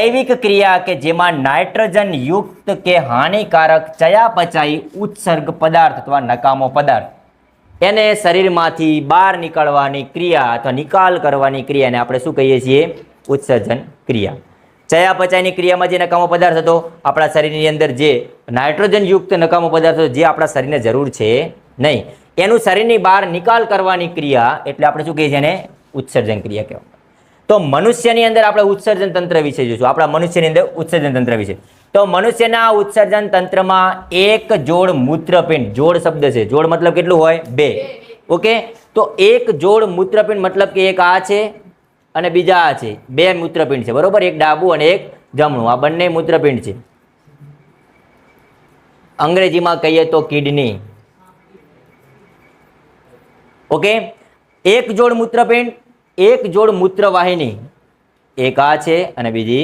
જૈવિક ક્રિયા કે જેમાં નાઇટ્રોજન યુક્ત કે હાનિકારક ચયાપચયી ઉત્સર્ગ પદાર્થ અથવા નકામો પદાર્થ એને શરીરમાંથી બહાર નીકળવાની ક્રિયા અથવા નિકાલ કરવાની ક્રિયાને આપણે શું કહીએ છીએ? ઉત્સર્જન ક્રિયા. ચયાપચયની ક્રિયામાં જે નકામો પદાર્થ હતો આપણા શરીરની અંદર, જે નાઇટ્રોજન યુક્ત નકામો પદાર્થ હતો જે આપણા શરીરને જરૂર છે નહીં, એનું શરીરની બહાર નિકાલ કરવાની ક્રિયા એટલે આપણે શું કહીએ છીએ? એને ઉત્સર્જન ક્રિયા કહેવાય. તો મનુષ્યની અંદર આપણે ઉત્સર્જન તંત્ર વિશે જોઈશું. આપણા મનુષ્યની અંદર ઉત્સર્જન તંત્ર વિશે. તો મનુષ્યના ઉત્સર્જન તંત્રમાં એક જોડ મૂત્રપિંડ, જોડ શબ્દ છે, જોડ મતલબ કેટલું હોય? 2. ઓકે, તો એક જોડ મૂત્રપિંડ મતલબ કે એક આ છે અને બીજા આ છે, 2 મૂત્રપિંડ છે, બરોબર? એક ડાબું અને એક જમણું, આ બંને મૂત્રપિંડ છે. અંગ્રેજીમાં કહીએ તો કિડની. ઓકે, એક જોડ મૂત્રપિંડ, એક જોડ મૂત્રવાહિની, એક આ છે અને બીજી